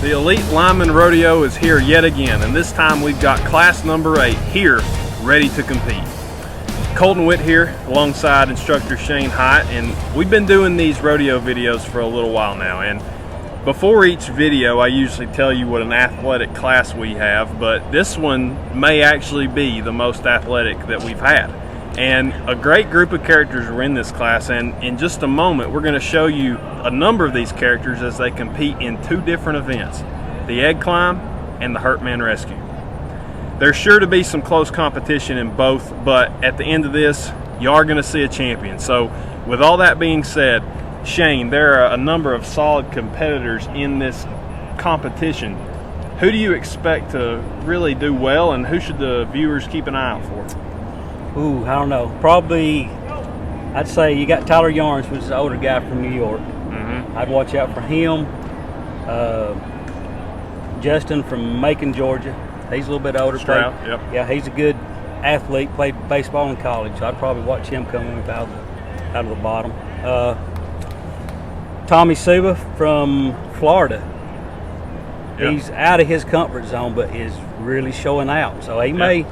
The Elite Lineman Rodeo is here yet again, and this time we've got class number 8 here, ready to compete. Colton Witt here, alongside instructor Shane Hyatt, and we've been doing these rodeo videos for a little while now. And before each video, I usually tell you what an athletic class we have, but this one may actually be the most athletic that we've had. And a great group of characters are in this class, and in just a moment we're going to show you a number of these characters as they compete in 2 different events, the egg climb and the hurtman rescue. There's sure to be some close competition in both, but at the end of this you are going to see a champion. So with all that being said, Shane, there are a number of solid competitors in this competition. Who do you expect to really do well, and who should the viewers keep an eye out for? Ooh, I don't know. Probably, I'd say you got Tyler Yarnes, which is an older guy from New York. I'd watch out for him. Justin from Macon, Georgia. He's a little bit older. Stoud, yep. Yeah, he's a good athlete. Played baseball in college, so I'd probably watch him coming up out of the bottom. Tommy Subba from Florida. Yep. He's out of his comfort zone, but is really showing out. So he may.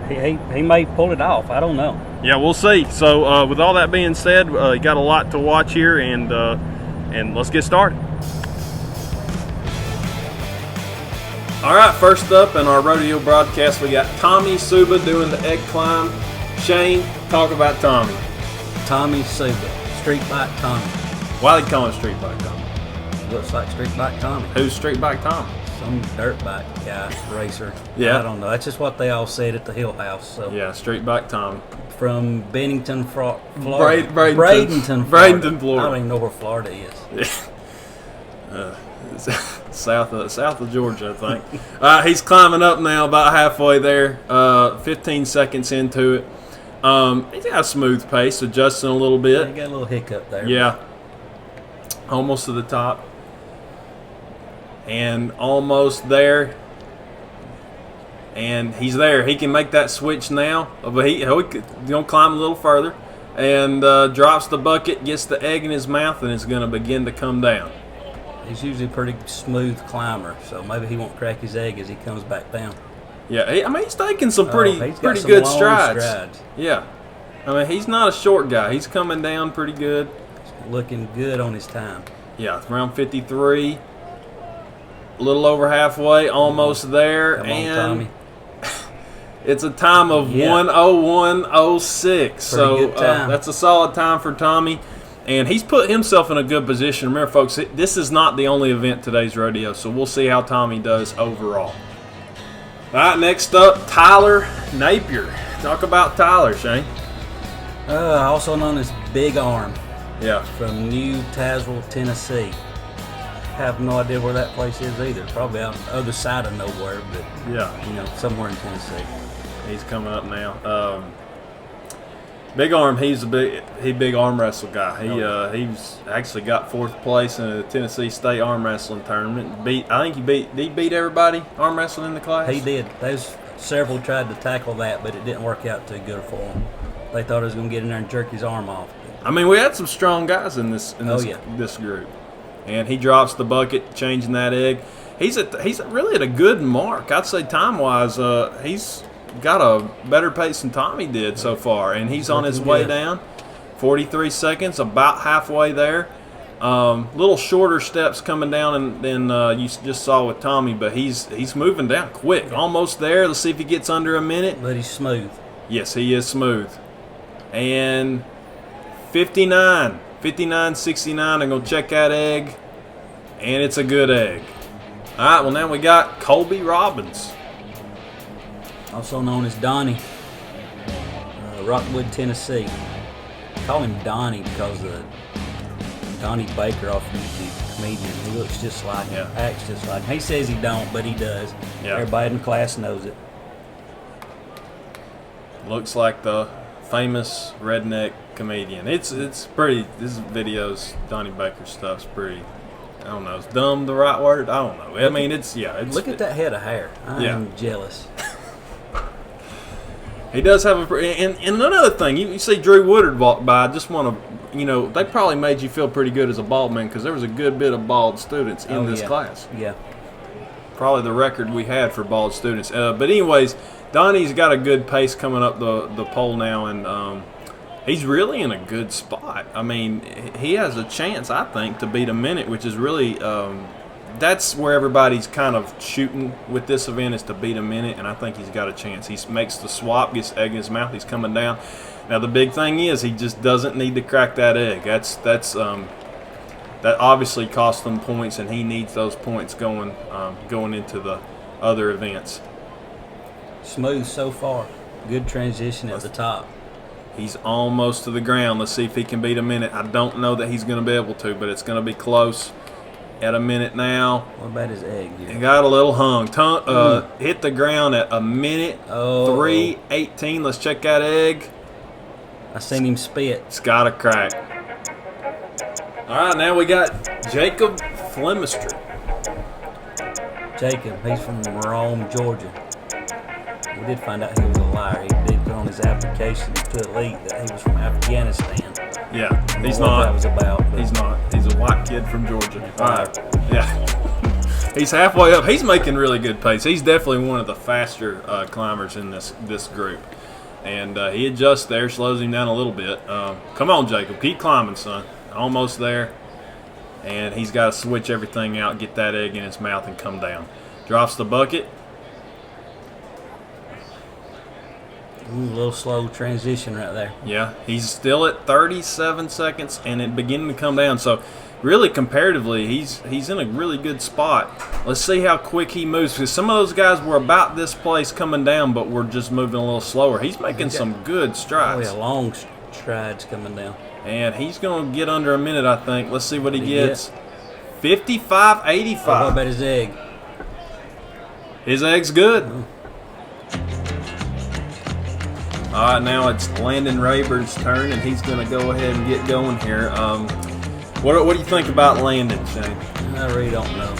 He may pull it off. I don't know. Yeah, we'll see. So with all that being said, you got a lot to watch here, and let's get started. All right, first up in our rodeo broadcast, we got Tommy Subba doing the egg climb. Shane, talk about Tommy. Tommy Subba, Street Bike Tommy. Why they call him Street Bike Tommy? Looks like Street Bike Tommy. Who's Street Bike Tommy? Some dirt bike guy, racer. Yeah. I don't know. That's just what they all said at the Hill House. So. Yeah, Street Bike Tommy. From Bennington, Florida. Bradenton, Florida. I don't even know where Florida is. South of Georgia, I think. He's climbing up now, about halfway there. 15 seconds into it. He's got a smooth pace, adjusting a little bit. He got a little hiccup there. Yeah. Almost to the top. And almost there, and he's there. He can make that switch now, but he'll climb a little further, and drops the bucket, gets the egg in his mouth, and it's going to begin to come down. He's usually a pretty smooth climber, so maybe he won't crack his egg as he comes back down. Yeah, he's taking some pretty good strides. Yeah, I mean, he's not a short guy. He's coming down pretty good. He's looking good on his time. Yeah, around 53. A little over halfway, almost there, Come on, and Tommy. It's a time of 1:01:06. So that's a solid time for Tommy, and he's put himself in a good position. Remember, folks, this is not the only event today's rodeo, so we'll see how Tommy does overall. All right, next up, Tyler Napier. Talk about Tyler, Shane. Also known as Big Arm. Yeah. From New Tazewell, Tennessee. Have no idea where that place is either. Probably out the other side of nowhere, but yeah, somewhere in Tennessee. He's coming up now. Big Arm, he's a big arm wrestle guy. He's actually got 4th place in the Tennessee State arm wrestling tournament. Did he beat everybody arm wrestling in the class? He did. There's several tried to tackle that, but it didn't work out too good for him. They thought he was going to get in there and jerk his arm off. I mean, we had some strong guys in this group. And he drops the bucket, changing that egg. He's really at a good mark. I'd say time-wise, he's got a better pace than Tommy did so far, and he's on his way down. 43 seconds, about halfway there. Little shorter steps coming down than you just saw with Tommy, but he's moving down quick. Almost there. Let's see if he gets under a minute. But he's smooth. Yes, he is smooth. And 59. 59-69, I'm going to check that egg, and it's a good egg. All right, well, now we got Colby Robbins. Also known as Donnie, Rockwood, Tennessee. Call him Donnie because of Donnie Baker off YouTube, comedian. He looks just like him, acts just like him. He says he don't, but he does. Yeah. Everybody in the class knows it. Looks like the famous redneck comedian. It's pretty. This video's Donnie Baker stuff's pretty. I don't know. Is dumb the right word? I don't know. I mean, it's look at that head of hair. I am jealous. He does have and another thing, you see Drew Woodard walk by. I just want to, they probably made you feel pretty good as a bald man because there was a good bit of bald students in this class. Yeah. Probably the record we had for bald students. But anyways, Donnie's got a good pace coming up the pole now, and he's really in a good spot. I mean, he has a chance, I think, to beat a minute, which is really that's where everybody's kind of shooting with this event, is to beat a minute, and I think he's got a chance. He makes the swap, gets egg in his mouth, he's coming down. Now the big thing is he just doesn't need to crack that egg. That obviously cost them points, and he needs those points going into the other events. Smooth so far. Good transition at the top. He's almost to the ground. Let's see if he can beat a minute. I don't know that he's going to be able to, but it's going to be close. At a minute now. What about his egg? He got a little hung. Hit the ground at a minute 3:18. Let's check that egg. I seen him spit. It's got a crack. All right, now we got Jacob Flemister. Jacob, he's from Rome, Georgia. We did find out he was a liar. He did put on his application to ELITE that he was from Afghanistan. Yeah, he's not. That was about. He's not. He's a white kid from Georgia. All right. Yeah. He's halfway up. He's making really good pace. He's definitely one of the faster climbers in this group. And he adjusts there, slows him down a little bit. Come on, Jacob. Keep climbing, son. Almost there. And he's got to switch everything out, get that egg in his mouth, and come down. Drops the bucket. A little slow transition right there. Yeah, he's still at 37 seconds, and it beginning to come down. So, really, comparatively, he's in a really good spot. Let's see how quick he moves, because some of those guys were about this place coming down, but we're just moving a little slower. He's making some good strides. Oh, yeah, long strides coming down. And he's going to get under a minute, I think. Let's see what he gets. 55.85. What about his egg? His egg's good. All right, now it's Landon Rayburn's turn, and he's going to go ahead and get going here. What do you think about Landon, Shane? I really don't know.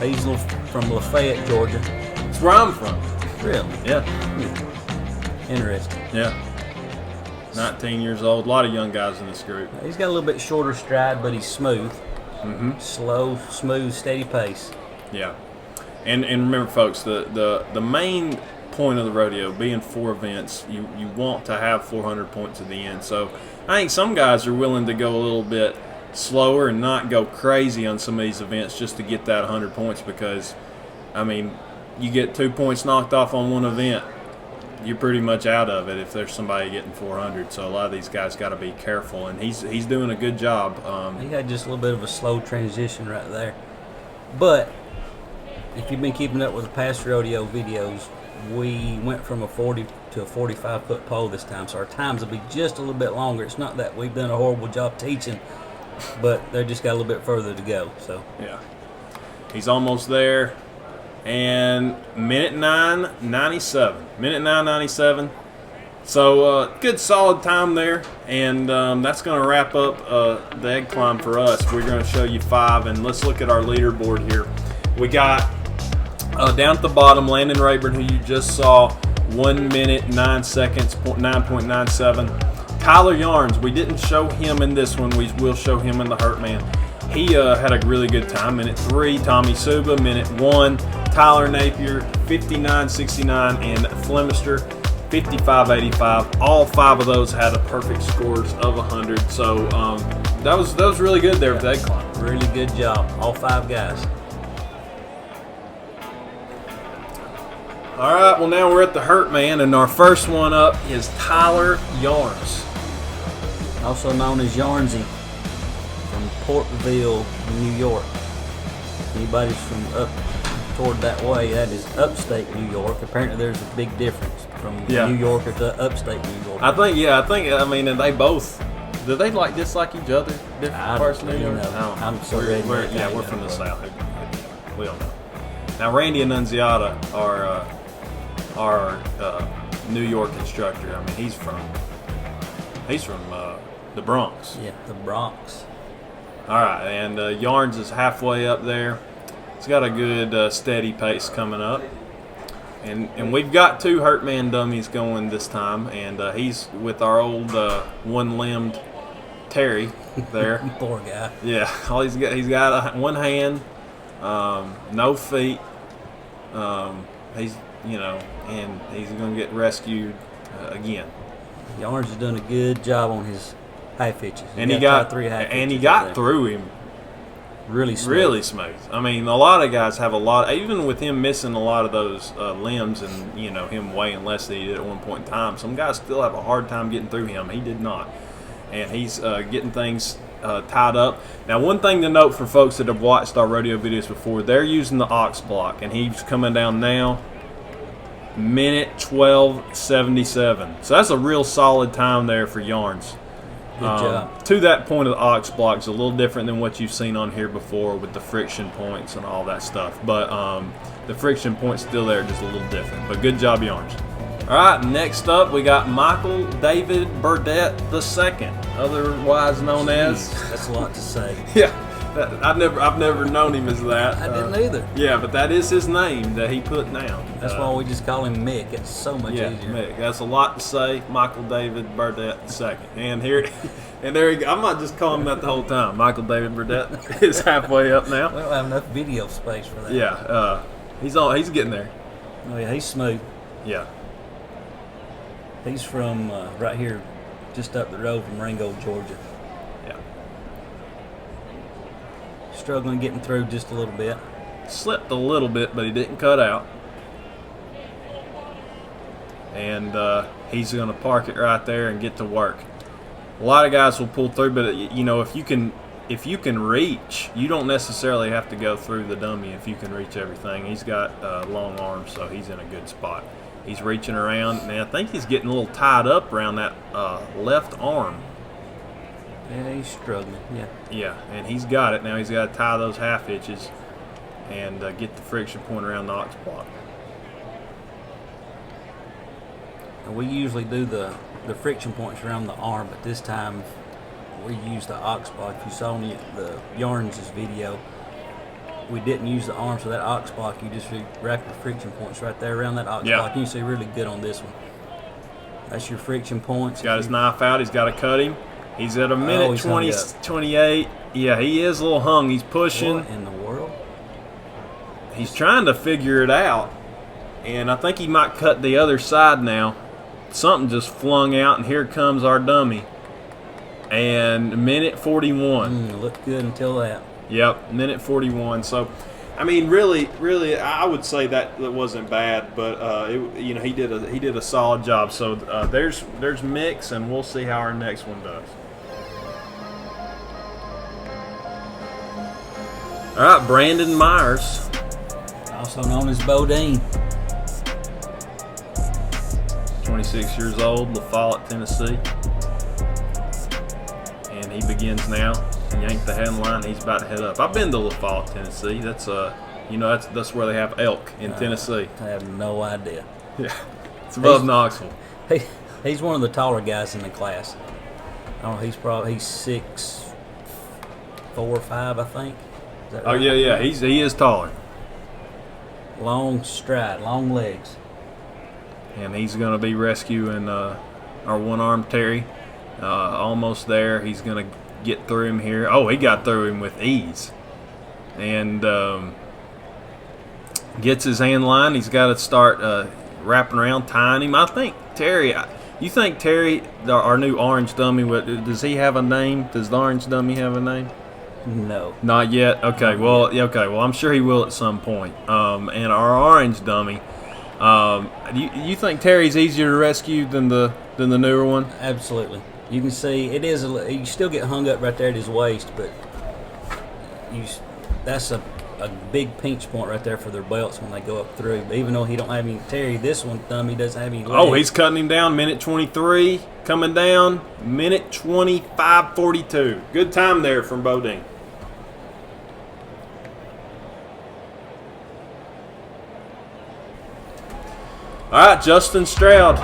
He's from Lafayette, Georgia. That's where I'm from. Really? Yeah. Interesting. Yeah. 19 years old. A lot of young guys in this group. He's got a little bit shorter stride, but he's smooth. Mm-hmm. Slow, smooth, steady pace. Yeah. And remember, folks, the main point of the rodeo being 4 events, you want to have 400 points at the end. So I think some guys are willing to go a little bit slower and not go crazy on some of these events just to get that 100 points, because I mean, you get 2 points knocked off on one event, you're pretty much out of it if there's somebody getting 400. So a lot of these guys got to be careful, and he's doing a good job. He had just a little bit of a slow transition right there, but if you've been keeping up with the past rodeo videos, we went from a 40 to a 45-foot pole this time, so our times will be just a little bit longer. It's not that we've done a horrible job teaching, but they just got a little bit further to go. So yeah, he's almost there, and minute 9:97. Minute 9:97. So good solid time there, and that's going to wrap up the egg climb for us. We're going to show you 5, and let's look at our leaderboard here. We got down at the bottom, Landon Rayburn, who you just saw, 1 minute 9 seconds, 9.97. Tyler Yarns, we didn't show him in this one. We will show him in the Hurtman. He had a really good time. Minute 3, Tommy Subba. Minute 1, Tyler Napier, 59.69, and Flemister, 55.85. All 5 of those had a perfect scores of 100. So that was really good there with that climb. Really good job, all 5 guys. All right, well, now we're at the Hurtman, and our first one up is Tyler Yarns. Also known as Yarnsy, from Portville, New York. Anybody's from up toward that way, that is upstate New York. Apparently there's a big difference from New Yorker to upstate New York. I mean, and they both, do they dislike each other? Different parts of New York? I'm sorry. We're from the South. We don't know. Now, Randy Annunziata, our New York instructor, I mean, he's from the Bronx. Yeah, the Bronx. All right, and Yarns is halfway up there. He's got a good steady pace coming up, And we've got 2 hurtman dummies going this time, and he's with our old one-limbed Terry there. Poor guy. Yeah, all he's got one hand, no feet. He's and he's going to get rescued again. Yarns has done a good job on his high pitches. He got through him really smooth. Really smooth. I mean, a lot of guys have even with him missing a lot of those limbs and him weighing less than he did at one point in time, some guys still have a hard time getting through him. He did not, and he's getting things tied up. Now, one thing to note for folks that have watched our rodeo videos before, they're using the ox block, and he's coming down now. Minute 12:77. So that's a real solid time there for Yarns. Good job. To that point of the ox block is a little different than what you've seen on here before with the friction points and all that stuff. But the friction point's still there, just a little different. But good job, Yarns. All right, next up we got Michael David Burdett II, otherwise known as. That's a lot to say. Yeah. I've never known him as that. I didn't either. Yeah, but that is his name that he put down. That's why we just call him Mick. It's so much easier. Mick. That's a lot to say. Michael David Burdett II. And there he go. I might just call him that the whole time. Michael David Burdett is halfway up now. We don't have enough video space for that. Yeah, he's getting there. Oh yeah, he's smooth. Yeah. He's from right here, just up the road from Ringgold, Georgia. Struggling getting through just a little bit. Slipped a little bit, but he didn't cut out. And he's going to park it right there and get to work. A lot of guys will pull through, but if you can reach, you don't necessarily have to go through the dummy if you can reach everything. He's got long arms, so he's in a good spot. He's reaching around, and I think he's getting a little tied up around that left arm. Yeah, he's struggling. Yeah, and he's got it. Now he's got to tie those half hitches and get the friction point around the ox block. And we usually do the friction points around the arm, but this time we used the ox block. If you saw in the Yarns' video, we didn't use the arm, so that ox block, you just wrap your friction points right there around that ox block. You can see really good on this one. That's your friction points. He's got his knife out. He's got to cut him. He's at a minute 28. Yeah, he is a little hung. He's pushing. What in the world? He's trying to figure it out, and I think he might cut the other side now. Something just flung out, and here comes our dummy. And minute 41. Looked good until that. Yep, minute 41. So, I mean, really, I would say that wasn't bad, but he did a solid job. So there's Mick's, and we'll see how our next one does. All right, Brandon Myers, also known as Bodine. 26 years old, LaFollette, Tennessee, and he begins now. Yank the headline. He's about to head up. I've been to LaFollette, Tennessee. That's that's where they have elk in Tennessee. I have no idea. Yeah, it's above Knoxville. He's one of the taller guys in the class. I don't know. He's 6'4" or 5", I think. Is that right? Oh yeah. He is taller. Long stride, long legs. And he's going to be rescuing our one-armed Terry. Almost there. He's going to get through him here. Oh, he got through him with ease. And gets his hand line. He's got to start wrapping around, tying him. I think Terry, you think Terry, our new orange dummy, does he have a name? Does the orange dummy have a name? No. Not yet? Okay, well, I'm sure he will at some point. And our orange dummy, you think Terry's easier to rescue than the newer one? Absolutely. You can see it is. You still get hung up right there at his waist, but that's a big pinch point right there for their belts when they go up through. But even though he don't have any Terry, this one dummy doesn't have any legs. Oh, he's cutting him down. Minute 23 coming down. Minute 25:42. Good time there from Bodine. All right, Justin Stoud.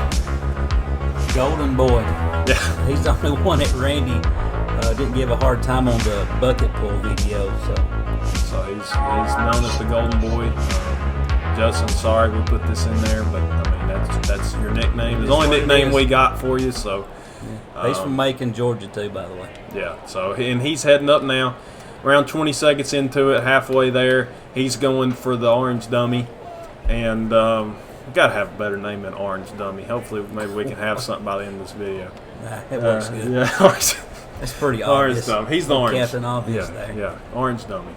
Golden boy. Yeah. He's the only one that Randy didn't give a hard time on the bucket pull video. So he's known as the Golden Boy. Justin, sorry we put this in there, but I mean that's your nickname. It's the only nickname we got for you. So he's from Macon, Georgia, too, by the way. Yeah. So and he's heading up now. Around 20 seconds into it, halfway there, he's going for the orange dummy, and we gotta have a better name than orange dummy. Hopefully, maybe we can have something by the end of this video. It works good. Yeah, orange. That's pretty obvious. Orange dummy. He's the orange. Captain Obvious Yeah, there. yeah, orange dummy.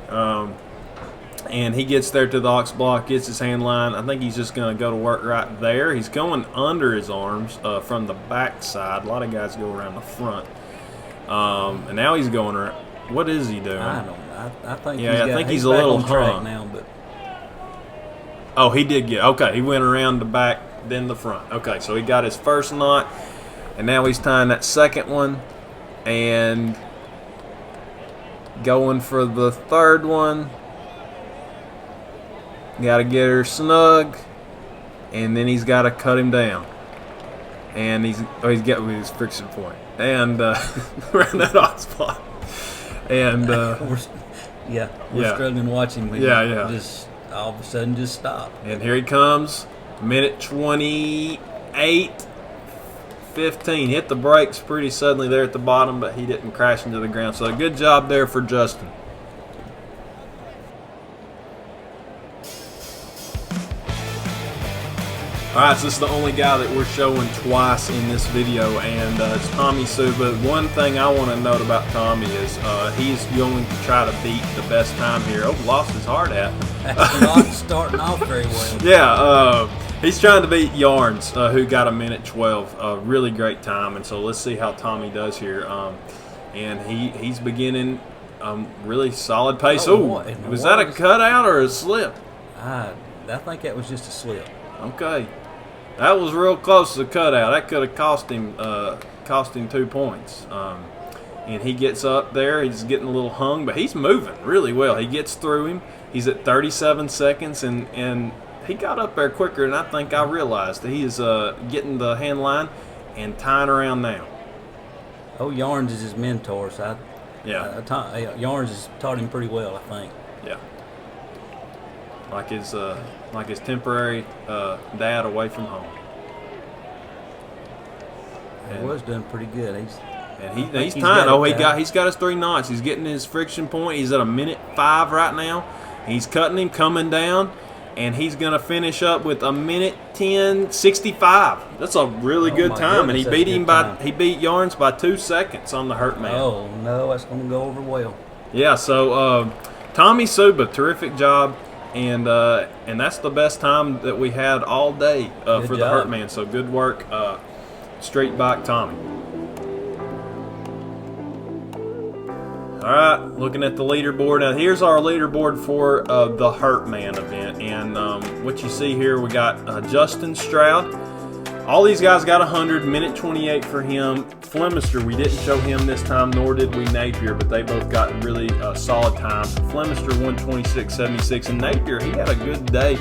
And he gets there to the ox block, gets his hand line. I think he's just going to go to work right there. He's going under his arms from the back side. A lot of guys go around the front. And now he's going around. What is he doing? I don't know. I think I think he's a back little on track hung now, but oh, he did get okay. He went around the back, then the front. Okay, so he got his first knot, and now he's tying that second one, and going for the third one. Got to get her snug, and then he's got to cut him down. And he's getting his friction point, and around that hot spot. And we're struggling watching. Just all of a sudden just stop. And here he comes, minute 28:15. Hit the brakes pretty suddenly there at the bottom, but he didn't crash into the ground. So a good job there for Justin. All right, so this is the only guy that we're showing twice in this video, and it's Tommy Subba. One thing I want to note about Tommy is he's going to try to beat the best time here. Oh, lost his heart at. Not starting off very well. Yeah, he's trying to beat Yarns, who got a minute 12. A really great time, and so let's see how Tommy does here. And he's beginning really solid pace. Oh, was that a cutout or a slip? I think that was just a slip. Okay. That was real close to the cutout. That could have cost him 2 points. And he gets up there. He's getting a little hung, but he's moving really well. He gets through him. He's at 37 seconds, and he got up there quicker than I think I realized. He is getting the hand line and tying around now. Oh, Yarns is his mentor, so Yarns has taught him pretty well, I think. Yeah. Like his temporary dad away from home. He was doing pretty good. He's tying. Oh, he's got his 3 knots. He's getting his friction point. He's at a minute 5 right now. He's cutting him, coming down, and he's gonna finish up with a minute 10:65. That's a really good time, and he beat Yarns by 2 seconds on the hurtman. Oh no, that's gonna go over well. Yeah. So Tommy Subba, terrific job. And that's the best time that we had all day for the hurtman. So good work, straight back Tommy. All right, looking at the leaderboard. Now here's our leaderboard for the hurtman event. And what you see here, we got Justin Stoud. All these guys got 100, minute 28 for him. Flemister, we didn't show him this time, nor did we Napier, but they both got really solid times. Flemister 126.76, and Napier, he had a good day,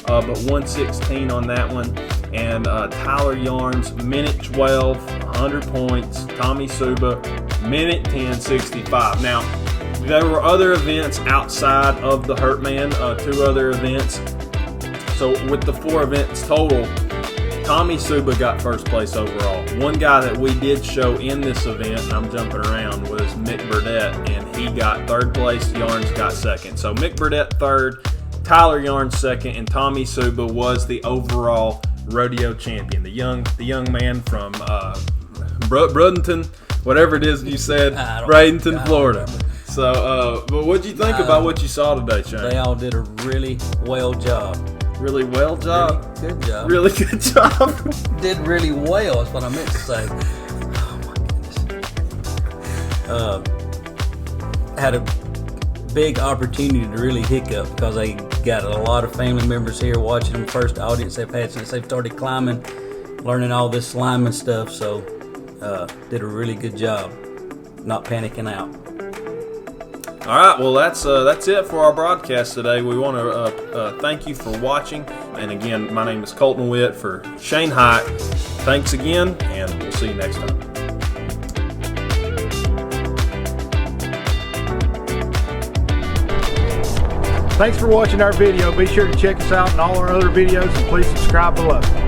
but 116 on that one. And Tyler Yarns, minute 12, 100 points. Tommy Subba, minute 10:65. Now, there were other events outside of the hurtman, 2 other events. So with the 4 events total, Tommy Subba got first place overall. One guy that we did show in this event, and I'm jumping around, was Mick Burdett, and he got 3rd place. Yarns got 2nd. So Mick Burdett 3rd, Tyler Yarns 2nd, and Tommy Subba was the overall rodeo champion. The young man from Bradenton, whatever it is you said, Bradenton, Florida. So, but what did you think about what you saw today, Shane? They all did a really well job. Really well job? Really good job. Really good job. Did really well is what I meant to say. Oh my goodness. Had a big opportunity to really hiccup because they got a lot of family members here watching them. First audience they've had since they've started climbing, learning all this lineman stuff. So did a really good job not panicking out. All right, well, that's it for our broadcast today. We want to thank you for watching. And again, my name is Colton Witt for Shane Hite. Thanks again, and we'll see you next time. Thanks for watching our video. Be sure to check us out in all our other videos and please subscribe below.